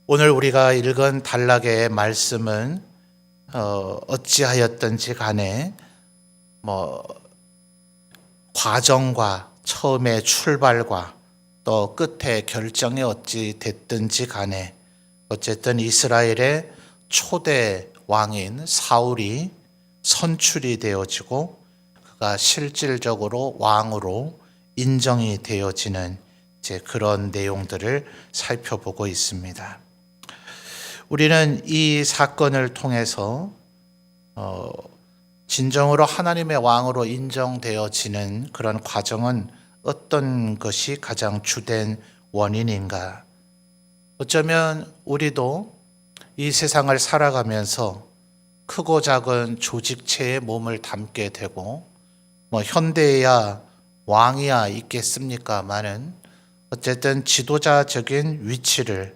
오늘 우리가 읽은 단락의 말씀은 어찌하였든지 간에 과정과 처음의 출발과 또 끝의 결정이 어찌 됐든지 간에 어쨌든 이스라엘의 초대 왕인 사울이 선출이 되어지고 그가 실질적으로 왕으로 인정이 되어지는 그런 내용들을 살펴보고 있습니다. 우리는 이 사건을 통해서 진정으로 하나님의 왕으로 인정되어지는 그런 과정은 어떤 것이 가장 주된 원인인가? 어쩌면 우리도 이 세상을 살아가면서 크고 작은 조직체에 몸을 담게 되고 현대에야 왕이야 있겠습니까마는 어쨌든 지도자적인 위치를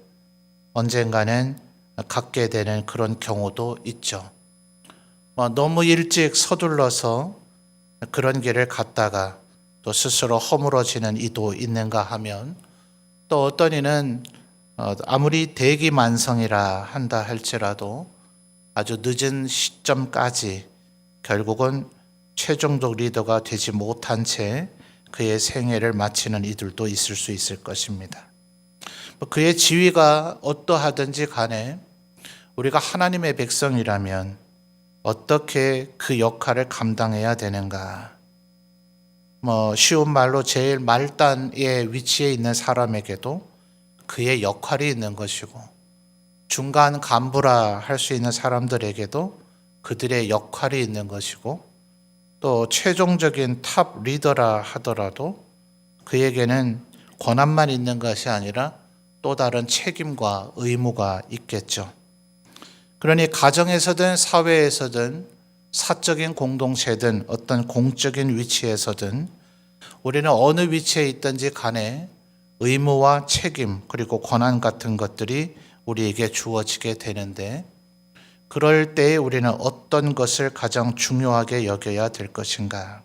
언젠가는 갖게 되는 그런 경우도 있죠. 너무 일찍 서둘러서 그런 길을 갔다가 또 스스로 허물어지는 이도 있는가 하면 또 어떤 이는 아무리 대기만성이라 한다 할지라도 아주 늦은 시점까지 결국은 최종적 리더가 되지 못한 채 그의 생애를 마치는 이들도 있을 수 있을 것입니다. 그의 지위가 어떠하든지 간에 우리가 하나님의 백성이라면 어떻게 그 역할을 감당해야 되는가? 쉬운 말로 제일 말단의 위치에 있는 사람에게도 그의 역할이 있는 것이고, 중간 간부라 할 수 있는 사람들에게도 그들의 역할이 있는 것이고, 또 최종적인 탑 리더라 하더라도 그에게는 권한만 있는 것이 아니라 또 다른 책임과 의무가 있겠죠. 그러니 가정에서든 사회에서든 사적인 공동체든 어떤 공적인 위치에서든 우리는 어느 위치에 있든지 간에 의무와 책임 그리고 권한 같은 것들이 우리에게 주어지게 되는데, 그럴 때에 우리는 어떤 것을 가장 중요하게 여겨야 될 것인가?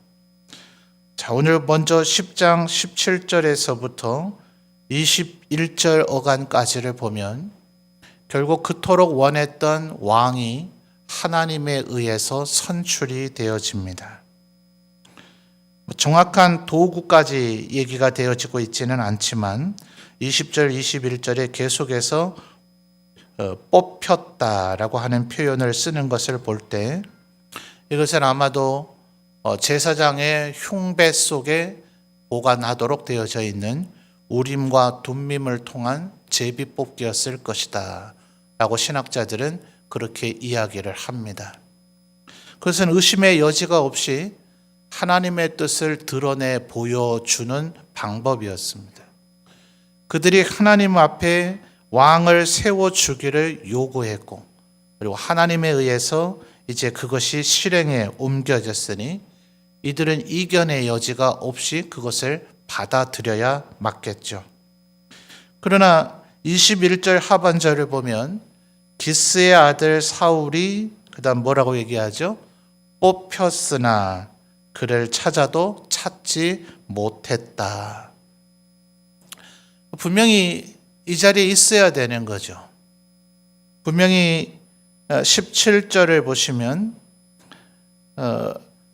자, 오늘 먼저 10장 17절에서부터 21절 어간까지를 보면 결국 그토록 원했던 왕이 하나님에 의해서 선출이 되어집니다. 정확한 도구까지 얘기가 되어지고 있지는 않지만 20절, 21절에 계속해서 뽑혔다라고 하는 표현을 쓰는 것을 볼 때 이것은 아마도 제사장의 흉배 속에 보관하도록 되어져 있는 우림과 둠밈을 통한 제비 뽑기였을 것이다 라고 신학자들은 그렇게 이야기를 합니다. 그것은 의심의 여지가 없이 하나님의 뜻을 드러내 보여주는 방법이었습니다. 그들이 하나님 앞에 왕을 세워주기를 요구했고, 그리고 하나님에 의해서 이제 그것이 실행에 옮겨졌으니 이들은 이견의 여지가 없이 그것을 받아들여야 맞겠죠. 그러나 21절 하반절을 보면 기스의 아들 사울이 그다음 뭐라고 얘기하죠? 뽑혔으나 그를 찾아도 찾지 못했다. 분명히 이 자리에 있어야 되는 거죠. 분명히 17절을 보시면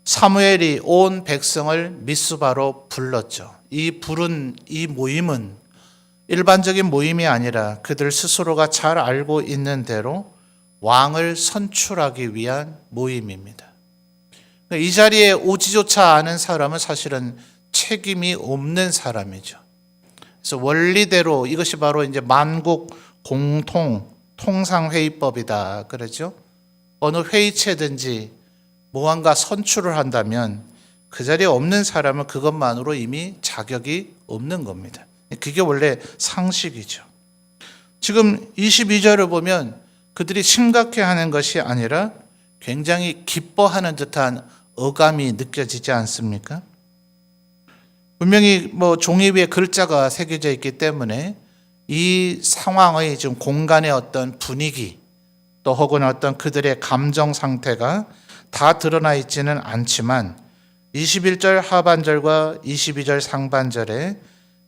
사무엘이 온 백성을 미스바로 불렀죠. 이 모임은 일반적인 모임이 아니라 그들 스스로가 잘 알고 있는 대로 왕을 선출하기 위한 모임입니다. 이 자리에 오지조차 않은 사람은 사실은 책임이 없는 사람이죠. 그래서 원리대로 이것이 바로 이제 만국 공통 통상회의법이다 그러죠. 어느 회의체든지 무언가 선출을 한다면 그 자리에 없는 사람은 그것만으로 이미 자격이 없는 겁니다. 그게 원래 상식이죠. 지금 22절을 보면 그들이 심각해하는 것이 아니라 굉장히 기뻐하는 듯한 어감이 느껴지지 않습니까? 분명히 종이 위에 글자가 새겨져 있기 때문에 이 상황의 지금 공간의 어떤 분위기 또 혹은 어떤 그들의 감정 상태가 다 드러나 있지는 않지만 21절 하반절과 22절 상반절에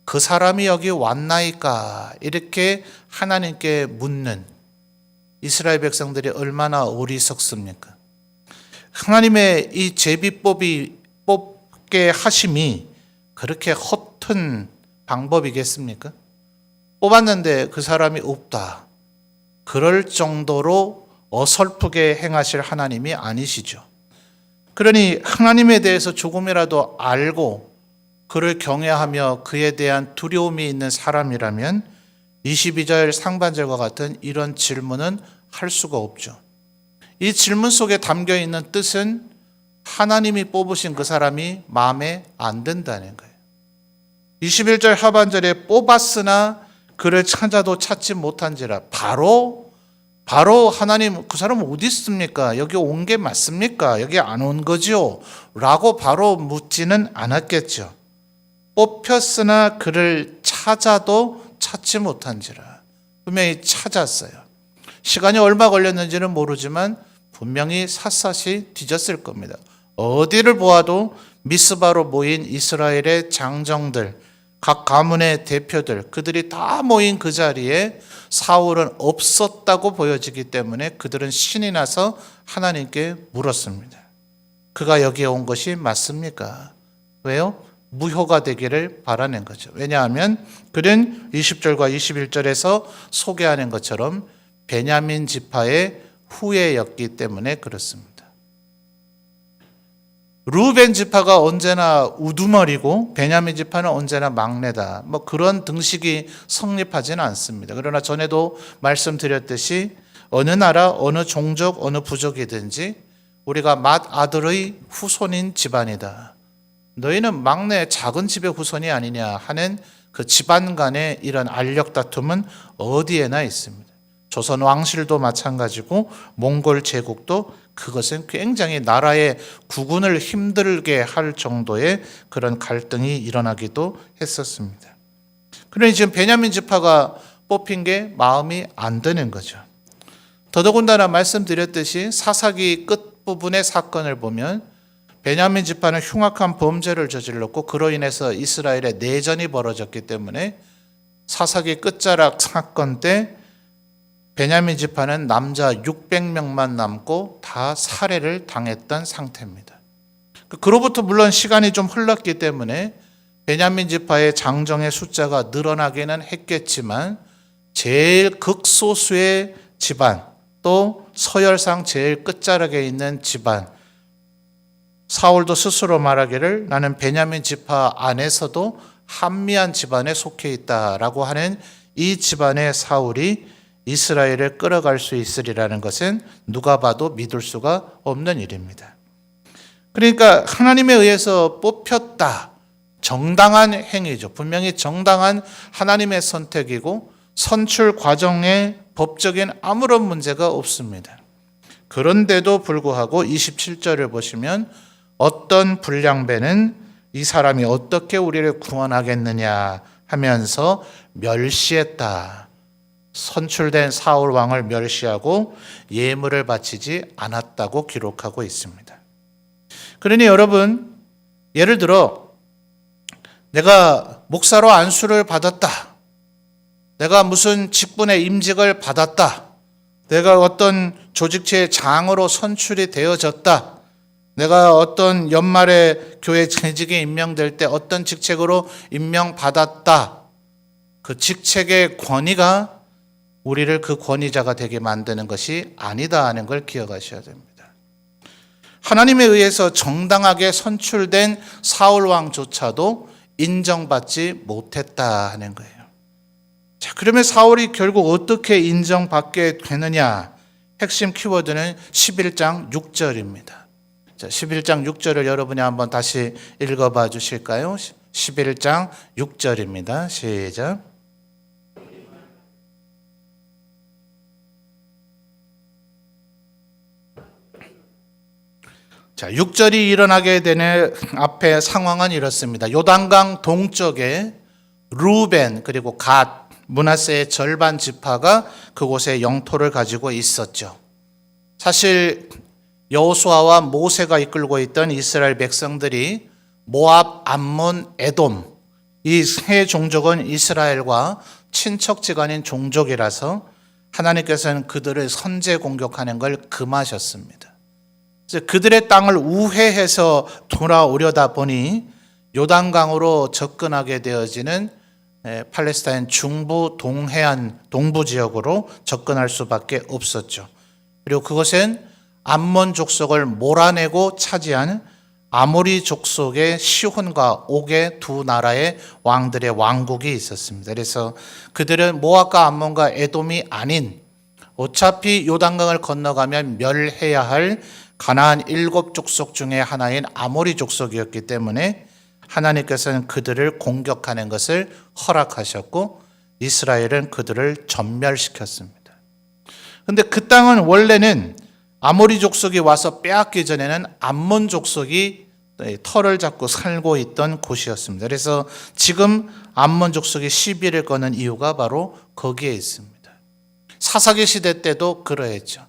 그 사람이 여기 왔나이까? 이렇게 하나님께 묻는 이스라엘 백성들이 얼마나 어리석습니까? 하나님의 이 제비뽑이 뽑게 하심이 그렇게 허튼 방법이겠습니까? 뽑았는데 그 사람이 없다. 그럴 정도로 어설프게 행하실 하나님이 아니시죠. 그러니 하나님에 대해서 조금이라도 알고 그를 경외하며 그에 대한 두려움이 있는 사람이라면 22절 상반절과 같은 이런 질문은 할 수가 없죠. 이 질문 속에 담겨 있는 뜻은 하나님이 뽑으신 그 사람이 마음에 안 든다는 거예요. 21절 하반절에 뽑았으나 그를 찾아도 찾지 못한지라. 바로 하나님, 그 사람은 어디 있습니까? 여기 온 게 맞습니까? 여기 안 온 거죠? 라고 바로 묻지는 않았겠죠. 뽑혔으나 그를 찾아도 찾지 못한지라. 분명히 찾았어요. 시간이 얼마 걸렸는지는 모르지만 분명히 샅샅이 뒤졌을 겁니다. 어디를 보아도 미스바로 모인 이스라엘의 장정들, 각 가문의 대표들, 그들이 다 모인 그 자리에 사울은 없었다고 보여지기 때문에 그들은 신이 나서 하나님께 물었습니다. 그가 여기에 온 것이 맞습니까? 왜요? 무효가 되기를 바라는 거죠. 왜냐하면 그는 20절과 21절에서 소개하는 것처럼 베냐민 지파의 후예였기 때문에 그렇습니다. 루벤 지파가 언제나 우두머리고 베냐민 지파는 언제나 막내다. 그런 등식이 성립하지는 않습니다. 그러나 전에도 말씀드렸듯이 어느 나라, 어느 종족, 어느 부족이든지 우리가 맏아들의 후손인 집안이다. 너희는 막내 작은 집의 후손이 아니냐 하는 그 집안 간의 이런 알력 다툼은 어디에나 있습니다. 조선 왕실도 마찬가지고 몽골 제국도 그것은 굉장히 나라의 국운을 힘들게 할 정도의 그런 갈등이 일어나기도 했었습니다. 그러니 지금 베냐민 지파가 뽑힌 게 마음이 안 드는 거죠. 더더군다나 말씀드렸듯이 사사기 끝부분의 사건을 보면 베냐민 지파는 흉악한 범죄를 저질렀고 그로 인해서 이스라엘의 내전이 벌어졌기 때문에 사사기 끝자락 사건 때 베냐민 지파는 남자 600명만 남고 다 살해를 당했던 상태입니다. 그로부터 물론 시간이 좀 흘렀기 때문에 베냐민 지파의 장정의 숫자가 늘어나기는 했겠지만 제일 극소수의 집안, 또 서열상 제일 끝자락에 있는 집안, 사울도 스스로 말하기를 나는 베냐민 지파 안에서도 한미한 집안에 속해 있다라고 하는 이 집안의 사울이 이스라엘을 끌어갈 수 있으리라는 것은 누가 봐도 믿을 수가 없는 일입니다. 그러니까 하나님에 의해서 뽑혔다. 정당한 행위죠. 분명히 정당한 하나님의 선택이고 선출 과정에 법적인 아무런 문제가 없습니다. 그런데도 불구하고 27절을 보시면 어떤 불량배는 이 사람이 어떻게 우리를 구원하겠느냐 하면서 멸시했다. 선출된 사울 왕을 멸시하고 예물을 바치지 않았다고 기록하고 있습니다. 그러니 여러분, 예를 들어 내가 목사로 안수를 받았다. 내가 무슨 직분의 임직을 받았다. 내가 어떤 조직체의 장으로 선출이 되어졌다. 내가 어떤 연말에 교회 재직에 임명될 때 어떤 직책으로 임명받았다. 그 직책의 권위가 우리를 그 권위자가 되게 만드는 것이 아니다 하는 걸 기억하셔야 됩니다. 하나님에 의해서 정당하게 선출된 사울 왕조차도 인정받지 못했다 하는 거예요. 자, 그러면 사울이 결국 어떻게 인정받게 되느냐? 핵심 키워드는 11장 6절입니다. 자, 11장 6절을 여러분이 한번 다시 읽어봐 주실까요? 11장 6절입니다. 시작. 자, 6절이 일어나게 되는 앞에 상황은 이렇습니다. 요단강 동쪽에 루벤 그리고 갓, 므낫세의 절반 지파가 그곳에 영토를 가지고 있었죠. 사실 여호수아와 모세가 이끌고 있던 이스라엘 백성들이 모압, 암몬, 에돔 이 세 종족은 이스라엘과 친척지간인 종족이라서 하나님께서는 그들을 선제 공격하는 걸 금하셨습니다. 그래서 그들의 땅을 우회해서 돌아오려다 보니 요단강으로 접근하게 되어지는 팔레스타인 중부 동해안 동부 지역으로 접근할 수밖에 없었죠. 그리고 그것은 암몬 족속을 몰아내고 차지한 아모리 족속의 시혼과 옥의 두 나라의 왕들의 왕국이 있었습니다. 그래서 그들은 모압과 암몬과 에돔이 아닌 어차피 요단강을 건너가면 멸해야 할 가나안 7족속 중에 하나인 아모리 족속이었기 때문에 하나님께서는 그들을 공격하는 것을 허락하셨고 이스라엘은 그들을 전멸시켰습니다. 그런데 그 땅은 원래는 아모리 족속이 와서 빼앗기 전에는 암몬 족속이 털을 잡고 살고 있던 곳이었습니다. 그래서 지금 암몬 족속이 시비를 거는 이유가 바로 거기에 있습니다. 사사기 시대 때도 그러했죠.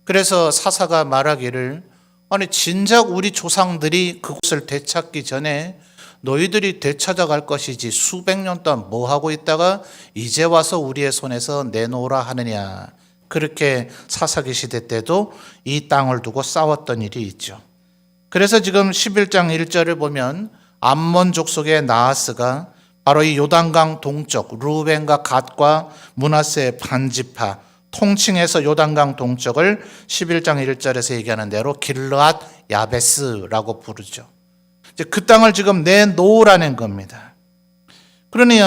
그래서 사사가 말하기를 아니 진작 우리 조상들이 그곳을 되찾기 전에 너희들이 되찾아갈 것이지 수백 년 동안 뭐 하고 있다가 이제 와서 우리의 손에서 내놓으라 하느냐. 그렇게 사사기 시대 때도 이 땅을 두고 싸웠던 일이 있죠. 그래서 지금 11장 1절을 보면 암몬 족속의 나하스가 바로 이 요단강 동쪽 루벤과 갓과 므낫세의 반지파 통칭해서 요단강 동쪽을 11장 1절에서 얘기하는 대로 길르앗 야베스라고 부르죠. 이제 그 땅을 지금 내놓으라는 겁니다. 그러니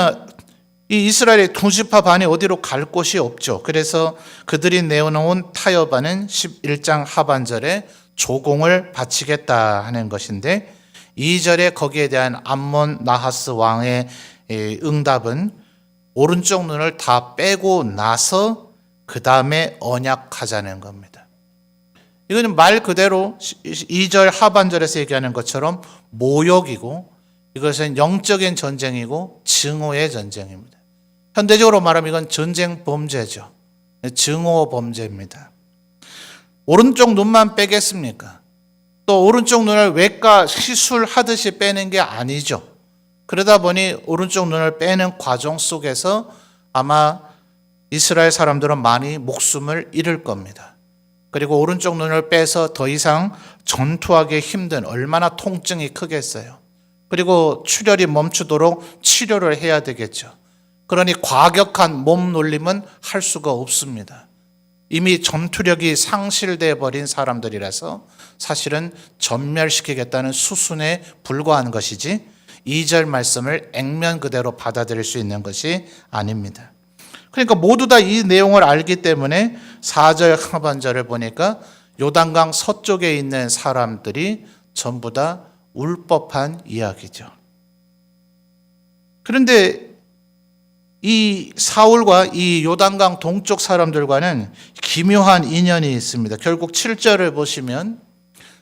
이 이스라엘의 두 지파 반이 어디로 갈 곳이 없죠. 그래서 그들이 내어놓은 타협안은 11장 하반절에 조공을 바치겠다 하는 것인데 2절에 거기에 대한 암몬 나하스 왕의 응답은 오른쪽 눈을 다 빼고 나서 그 다음에 언약하자는 겁니다. 이거는 말 그대로 2절 하반절에서 얘기하는 것처럼 모욕이고 이것은 영적인 전쟁이고 증오의 전쟁입니다. 현대적으로 말하면 이건 전쟁 범죄죠. 증오 범죄입니다. 오른쪽 눈만 빼겠습니까? 또 오른쪽 눈을 외과 시술하듯이 빼는 게 아니죠. 그러다 보니 오른쪽 눈을 빼는 과정 속에서 아마 이스라엘 사람들은 많이 목숨을 잃을 겁니다. 그리고 오른쪽 눈을 빼서 더 이상 전투하기 힘든 얼마나 통증이 크겠어요. 그리고 출혈이 멈추도록 치료를 해야 되겠죠. 그러니 과격한 몸 놀림은 할 수가 없습니다. 이미 전투력이 상실돼 버린 사람들이라서 사실은 전멸시키겠다는 수순에 불과한 것이지 2절 말씀을 액면 그대로 받아들일 수 있는 것이 아닙니다. 그러니까 모두 다 이 내용을 알기 때문에 4절 하반절을 보니까 요단강 서쪽에 있는 사람들이 전부 다 울 법한 이야기죠. 그런데 이 사울과 이 요단강 동쪽 사람들과는 기묘한 인연이 있습니다. 결국 7절을 보시면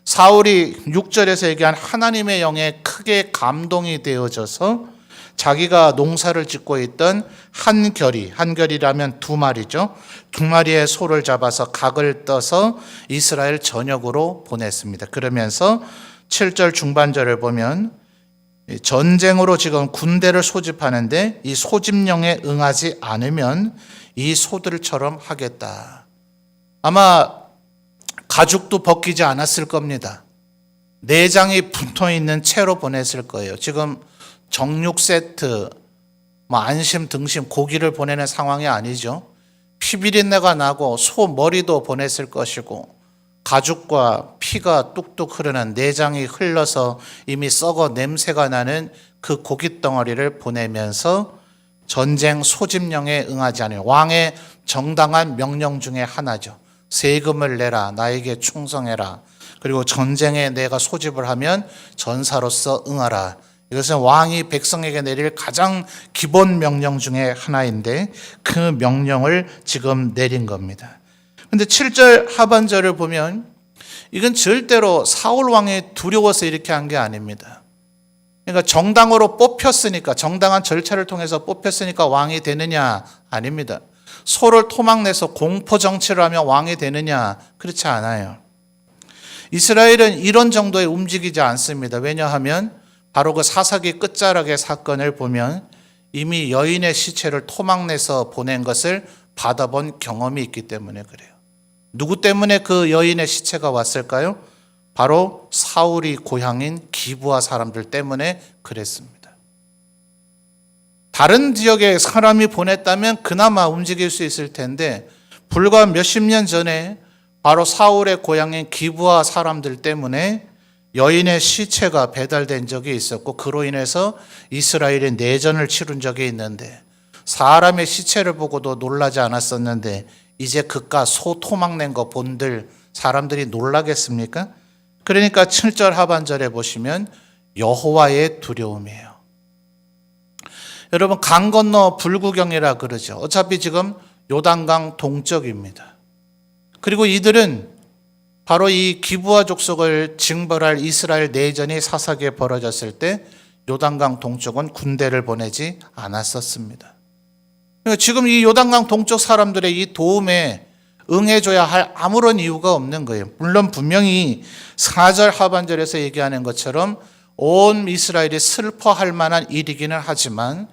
사울이 6절에서 얘기한 하나님의 영에 크게 감동이 되어져서 자기가 농사를 짓고 있던 한결이라면 두 마리죠. 두 마리의 소를 잡아서 각을 떠서 이스라엘 전역으로 보냈습니다. 그러면서 7절 중반절을 보면 전쟁으로 지금 군대를 소집하는데 이 소집령에 응하지 않으면 이 소들처럼 하겠다. 아마 가죽도 벗기지 않았을 겁니다. 내장이 붙어 있는 채로 보냈을 거예요. 지금 정육 세트, 안심, 등심, 고기를 보내는 상황이 아니죠. 피비린내가 나고 소 머리도 보냈을 것이고 가죽과 피가 뚝뚝 흐르는 내장이 흘러서 이미 썩어 냄새가 나는 그 고깃 덩어리를 보내면서 전쟁 소집령에 응하지 않은 왕의 정당한 명령 중에 하나죠. 세금을 내라, 나에게 충성해라. 그리고 전쟁에 내가 소집을 하면 전사로서 응하라. 이것은 왕이 백성에게 내릴 가장 기본 명령 중에 하나인데 그 명령을 지금 내린 겁니다. 근데 7절 하반절을 보면 이건 절대로 사울 왕이 두려워서 이렇게 한 게 아닙니다. 그러니까 정당으로 뽑혔으니까, 정당한 절차를 통해서 뽑혔으니까 왕이 되느냐? 아닙니다. 소를 토막내서 공포 정치를 하면 왕이 되느냐? 그렇지 않아요. 이스라엘은 이런 정도에 움직이지 않습니다. 왜냐하면 바로 그 사사기 끝자락의 사건을 보면 이미 여인의 시체를 토막내서 보낸 것을 받아본 경험이 있기 때문에 그래요. 누구 때문에 그 여인의 시체가 왔을까요? 바로 사울이 고향인 기브아 사람들 때문에 그랬습니다. 다른 지역에 사람이 보냈다면 그나마 움직일 수 있을 텐데 불과 몇십 년 전에 바로 사울의 고향인 기브아 사람들 때문에 여인의 시체가 배달된 적이 있었고 그로 인해서 이스라엘이 내전을 치른 적이 있는데 사람의 시체를 보고도 놀라지 않았었는데 이제 그깟 소 토막 낸 거 본들 사람들이 놀라겠습니까? 그러니까 7절 하반절에 보시면 여호와의 두려움이에요. 여러분 강 건너 불구경이라 그러죠. 어차피 지금 요단강 동쪽입니다. 그리고 이들은 바로 이 기브아 족속을 징벌할 이스라엘 내전이 사사기에 벌어졌을 때 요단강 동쪽은 군대를 보내지 않았었습니다. 지금 이 요단강 동쪽 사람들의 이 도움에 응해줘야 할 아무런 이유가 없는 거예요. 물론 분명히 4절 하반절에서 얘기하는 것처럼 온 이스라엘이 슬퍼할 만한 일이기는 하지만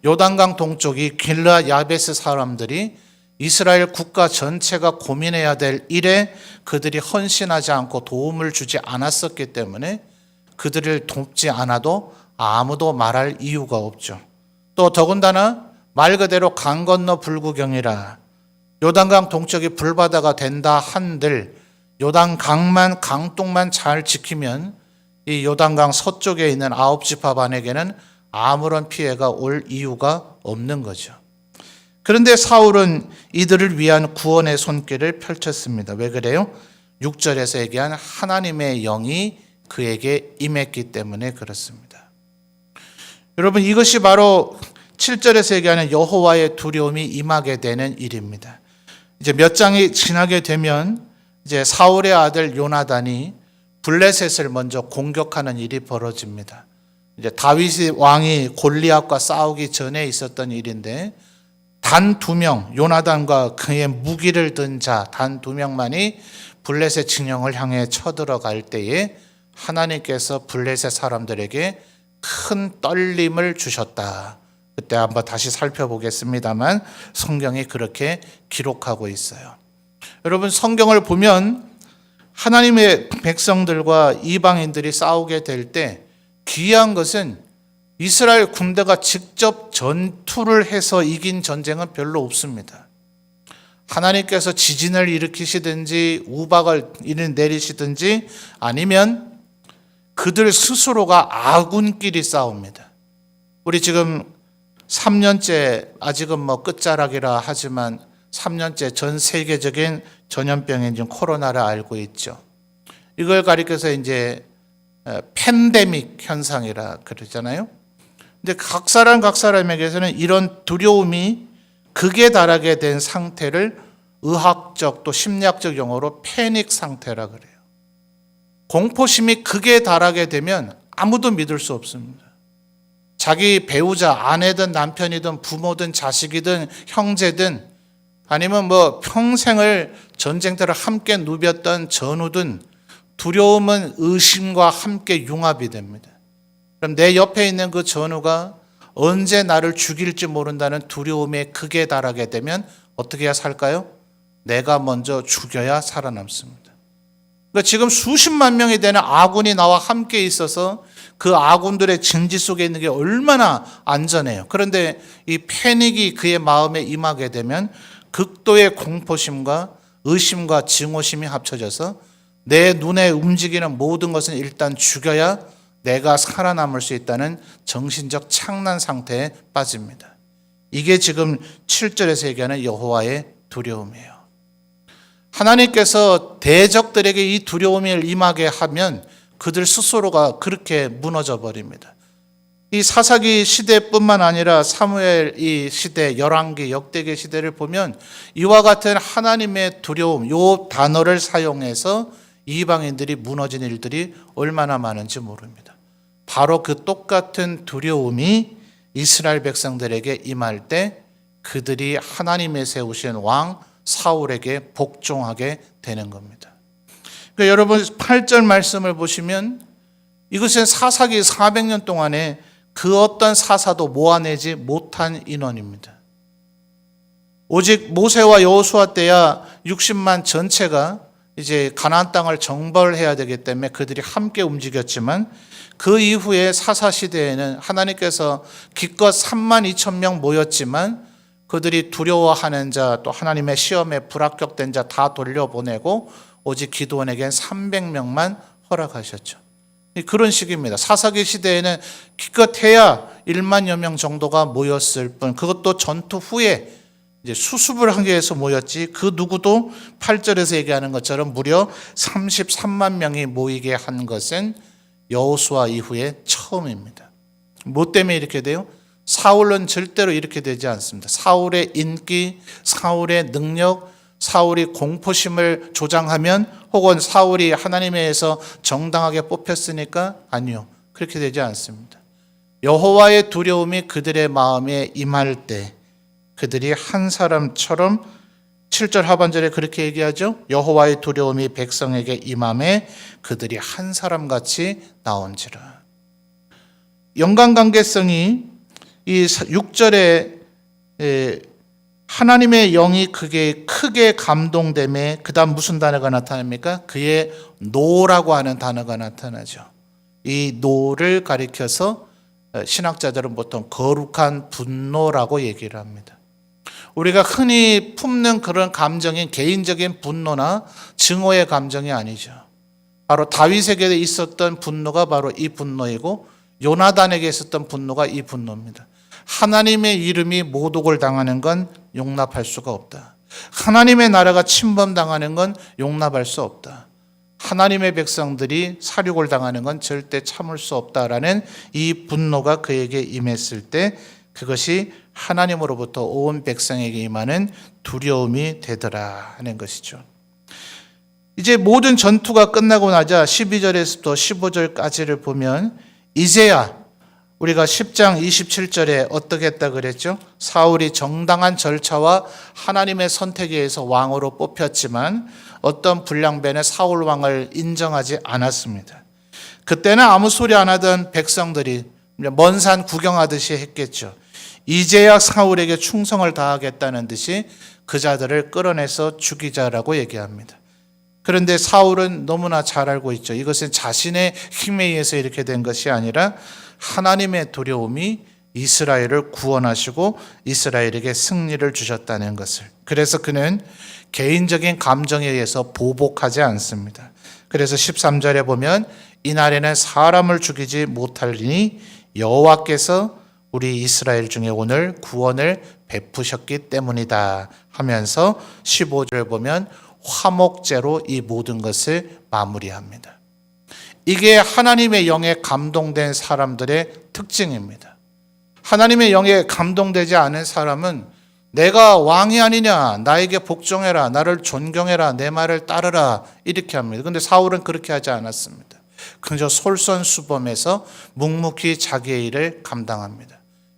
요단강 동쪽이 길르앗 야베스 사람들이 이스라엘 국가 전체가 고민해야 될 일에 그들이 헌신하지 않고 도움을 주지 않았었기 때문에 그들을 돕지 않아도 아무도 말할 이유가 없죠. 또 더군다나 말 그대로 강 건너 불구경이라 요단강 동쪽이 불바다가 된다 한들 요단강만 강동만 잘 지키면 이 요단강 서쪽에 있는 9지파반에게는 아무런 피해가 올 이유가 없는 거죠. 그런데 사울은 이들을 위한 구원의 손길을 펼쳤습니다. 왜 그래요? 6절에서 얘기한 하나님의 영이 그에게 임했기 때문에 그렇습니다. 여러분 이것이 바로 7절에서 얘기하는 여호와의 두려움이 임하게 되는 일입니다. 이제 몇 장이 지나게 되면 이제 사울의 아들 요나단이 블레셋을 먼저 공격하는 일이 벌어집니다. 이제 다윗 왕이 골리앗과 싸우기 전에 있었던 일인데 단 2명, 요나단과 그의 무기를 든 자 단 2명만이 블레셋 진영을 향해 쳐들어갈 때에 하나님께서 블레셋 사람들에게 큰 떨림을 주셨다. 그때 한번 다시 살펴보겠습니다만 성경이 그렇게 기록하고 있어요. 여러분 성경을 보면 하나님의 백성들과 이방인들이 싸우게 될 때 귀한 것은 이스라엘 군대가 직접 전투를 해서 이긴 전쟁은 별로 없습니다. 하나님께서 지진을 일으키시든지 우박을 내리시든지 아니면 그들 스스로가 아군끼리 싸웁니다. 우리 지금 3년째 아직은 끝자락이라 하지만 3년째 전 세계적인 전염병인 코로나를 알고 있죠. 이걸 가리켜서 이제 팬데믹 현상이라 그러잖아요. 근데 각 사람에게서는 이런 두려움이 극에 달하게 된 상태를 의학적 또 심리학적 용어로 패닉 상태라 그래요. 공포심이 극에 달하게 되면 아무도 믿을 수 없습니다. 자기 배우자, 아내든 남편이든 부모든 자식이든 형제든 아니면 평생을 전쟁터를 함께 누볐던 전우든 두려움은 의심과 함께 융합이 됩니다. 그럼 내 옆에 있는 그 전우가 언제 나를 죽일지 모른다는 두려움에 극에 달하게 되면 어떻게 해야 살까요? 내가 먼저 죽여야 살아남습니다. 그러니까 지금 수십만 명이 되는 아군이 나와 함께 있어서 그 아군들의 진지 속에 있는 게 얼마나 안전해요. 그런데 이 패닉이 그의 마음에 임하게 되면 극도의 공포심과 의심과 증오심이 합쳐져서 내 눈에 움직이는 모든 것은 일단 죽여야 내가 살아남을 수 있다는 정신적 착란 상태에 빠집니다. 이게 지금 7절에서 얘기하는 여호와의 두려움이에요. 하나님께서 대적들에게 이 두려움이 임하게 하면 그들 스스로가 그렇게 무너져 버립니다. 이 사사기 시대뿐만 아니라 사무엘 이 시대, 열왕기, 역대기 시대를 보면 이와 같은 하나님의 두려움, 요 단어를 사용해서 이방인들이 무너진 일들이 얼마나 많은지 모릅니다. 바로 그 똑같은 두려움이 이스라엘 백성들에게 임할 때 그들이 하나님의 세우신 왕 사울에게 복종하게 되는 겁니다. 그러니까 여러분 8절 말씀을 보시면 이것은 사사기 400년 동안에 그 어떤 사사도 모아내지 못한 인원입니다. 오직 모세와 여호수아 때야 60만 전체가 이제 가나안 땅을 정벌해야 되기 때문에 그들이 함께 움직였지만 그 이후에 사사 시대에는 하나님께서 기껏 3만 2천 명 모였지만 그들이 두려워하는 자 또 하나님의 시험에 불합격된 자 다 돌려보내고 오직 기드온에겐 300명만 허락하셨죠. 그런 식입니다. 사사기 시대에는 기껏해야 1만여 명 정도가 모였을 뿐, 그것도 전투 후에 이제 수습을 하기 위해서 모였지 그 누구도 8절에서 얘기하는 것처럼 무려 33만 명이 모이게 한 것은 여호수아 이후에 처음입니다. 뭐 때문에 이렇게 돼요? 사울은 절대로 이렇게 되지 않습니다. 사울의 인기, 사울의 능력, 사울이 공포심을 조장하면 혹은 사울이 하나님에 의해서 정당하게 뽑혔으니까 아니요. 그렇게 되지 않습니다. 여호와의 두려움이 그들의 마음에 임할 때 그들이 한 사람처럼 7절 하반절에 그렇게 얘기하죠. 여호와의 두려움이 백성에게 임함에 그들이 한 사람같이 나온지라. 연관관계성이 이 6절에 하나님의 영이 크게 감동됨에 그 다음 무슨 단어가 나타납니까? 그의 노라고 하는 단어가 나타나죠. 이 노를 가리켜서 신학자들은 보통 거룩한 분노라고 얘기를 합니다. 우리가 흔히 품는 그런 감정인 개인적인 분노나 증오의 감정이 아니죠. 바로 다윗에게 있었던 분노가 바로 이 분노이고 요나단에게 있었던 분노가 이 분노입니다. 하나님의 이름이 모독을 당하는 건 용납할 수가 없다. 하나님의 나라가 침범당하는 건 용납할 수 없다. 하나님의 백성들이 살육을 당하는 건 절대 참을 수 없다라는 이 분노가 그에게 임했을 때 그것이 하나님으로부터 온 백성에게 임하는 두려움이 되더라 하는 것이죠. 이제 모든 전투가 끝나고 나자 12절에서부터 15절까지를 보면 이제야 우리가 10장 27절에 어떻게 했다 그랬죠? 사울이 정당한 절차와 하나님의 선택에 의해서 왕으로 뽑혔지만 어떤 불량배는 사울 왕을 인정하지 않았습니다. 그때는 아무 소리 안 하던 백성들이 먼 산 구경하듯이 했겠죠. 이제야 사울에게 충성을 다하겠다는 듯이 그 자들을 끌어내서 죽이자라고 얘기합니다. 그런데 사울은 너무나 잘 알고 있죠. 이것은 자신의 힘에 의해서 이렇게 된 것이 아니라 하나님의 두려움이 이스라엘을 구원하시고 이스라엘에게 승리를 주셨다는 것을. 그래서 그는 개인적인 감정에 의해서 보복하지 않습니다. 그래서 13절에 보면 이날에는 사람을 죽이지 못하리니 여호와께서 우리 이스라엘 중에 오늘 구원을 베푸셨기 때문이다 하면서 15절 보면 화목제로 이 모든 것을 마무리합니다. 이게 하나님의 영에 감동된 사람들의 특징입니다. 하나님의 영에 감동되지 않은 사람은 내가 왕이 아니냐, 나에게 복종해라, 나를 존경해라, 내 말을 따르라 이렇게 합니다. 그런데 사울은 그렇게 하지 않았습니다. 그저 솔선수범해서 묵묵히 자기의 일을 감당합니다.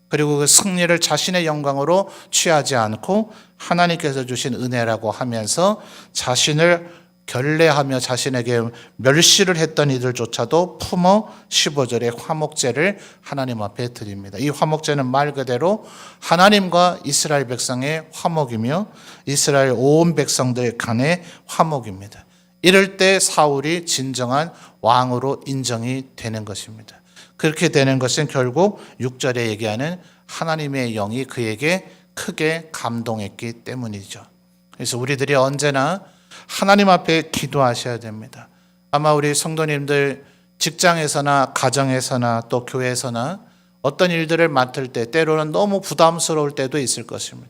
그리고 그 승리를 자신의 영광으로 취하지 않고 하나님께서 주신 은혜라고 하면서 자신을 결례하며 자신에게 멸시를 했던 이들조차도 품어 15절에 화목제를 하나님 앞에 드립니다. 이 화목제는 말 그대로 하나님과 이스라엘 백성의 화목이며 이스라엘 온 백성들 간의 화목입니다. 이럴 때 사울이 진정한 왕으로 인정이 되는 것입니다. 그렇게 되는 것은 결국 6절에 얘기하는 하나님의 영이 그에게 크게 감동했기 때문이죠. 그래서 우리들이 언제나 하나님 앞에 기도하셔야 됩니다. 아마 우리 성도님들 직장에서나 가정에서나 또 교회에서나 어떤 일들을 맡을 때 때로는 너무 부담스러울 때도 있을 것입니다.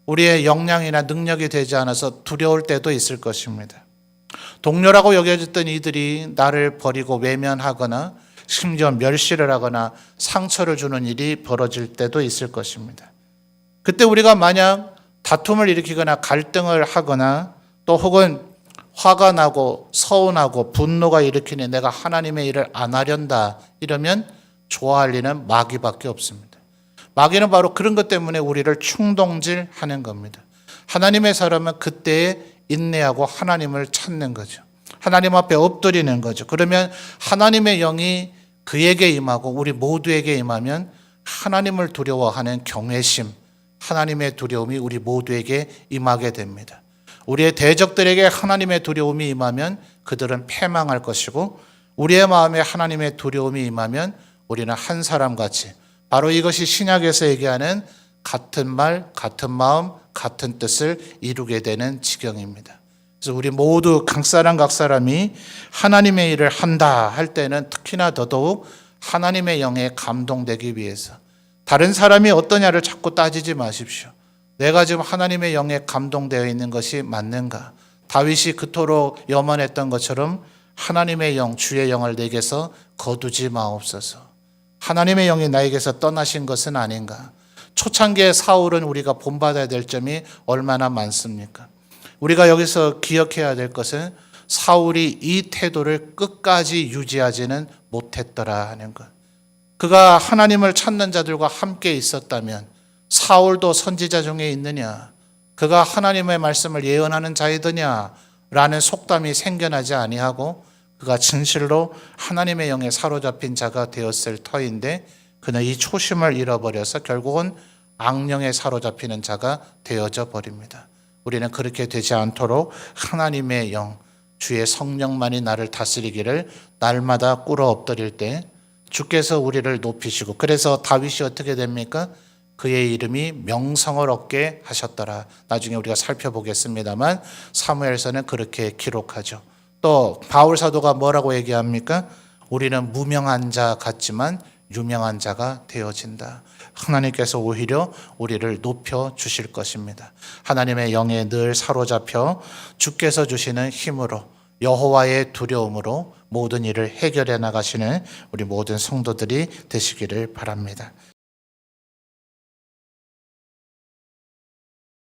우리의 역량이나 능력이 되지 않아서 두려울 때도 있을 것입니다. 동료라고 여겨졌던 이들이 나를 버리고 외면하거나 심지어 멸시를 하거나 상처를 주는 일이 벌어질 때도 있을 것입니다. 그때 우리가 만약 다툼을 일으키거나 갈등을 하거나 또 혹은 화가 나고 서운하고 분노가 일으키니 내가 하나님의 일을 안 하련다 이러면 좋아할 리는 마귀밖에 없습니다. 마귀는 바로 그런 것 때문에 우리를 충동질하는 겁니다. 하나님의 사람은 그때에 인내하고 하나님을 찾는 거죠. 하나님 앞에 엎드리는 거죠. 그러면 하나님의 영이 그에게 임하고 우리 모두에게 임하면 하나님을 두려워하는 경외심, 하나님의 두려움이 우리 모두에게 임하게 됩니다. 우리의 대적들에게 하나님의 두려움이 임하면 그들은 패망할 것이고 우리의 마음에 하나님의 두려움이 임하면 우리는 한 사람같이, 바로 이것이 신약에서 얘기하는 같은 말, 같은 마음, 같은 뜻을 이루게 되는 지경입니다. 그래서 우리 모두 각 사람이 하나님의 일을 한다 할 때는 특히나 더더욱 하나님의 영에 감동되기 위해서, 다른 사람이 어떠냐를 자꾸 따지지 마십시오. 내가 지금 하나님의 영에 감동되어 있는 것이 맞는가? 다윗이 그토록 염원했던 것처럼 하나님의 영, 주의 영을 내게서 거두지 마옵소서. 하나님의 영이 나에게서 떠나신 것은 아닌가? 초창기의 사울은 우리가 본받아야 될 점이 얼마나 많습니까? 우리가 여기서 기억해야 될 것은 사울이 이 태도를 끝까지 유지하지는 못했더라 하는 것. 그가 하나님을 찾는 자들과 함께 있었다면 사울도 선지자 중에 있느냐, 그가 하나님의 말씀을 예언하는 자이더냐 라는 속담이 생겨나지 아니하고 그가 진실로 하나님의 영에 사로잡힌 자가 되었을 터인데 그는 이 초심을 잃어버려서 결국은 악령에 사로잡히는 자가 되어져 버립니다. 우리는 그렇게 되지 않도록 하나님의 영, 주의 성령만이 나를 다스리기를 날마다 꿇어 엎드릴 때 주께서 우리를 높이시고, 그래서 다윗이 어떻게 됩니까? 그의 이름이 명성을 얻게 하셨더라. 나중에 우리가 살펴보겠습니다만 사무엘서는 그렇게 기록하죠. 또 바울 사도가 뭐라고 얘기합니까? 우리는 무명한 자 같지만 유명한 자가 되어진다. 하나님께서 오히려 우리를 높여 주실 것입니다. 하나님의 영에 늘 사로잡혀 주께서 주시는 힘으로, 여호와의 두려움으로 모든 일을 해결해 나가시는 우리 모든 성도들이 되시기를 바랍니다.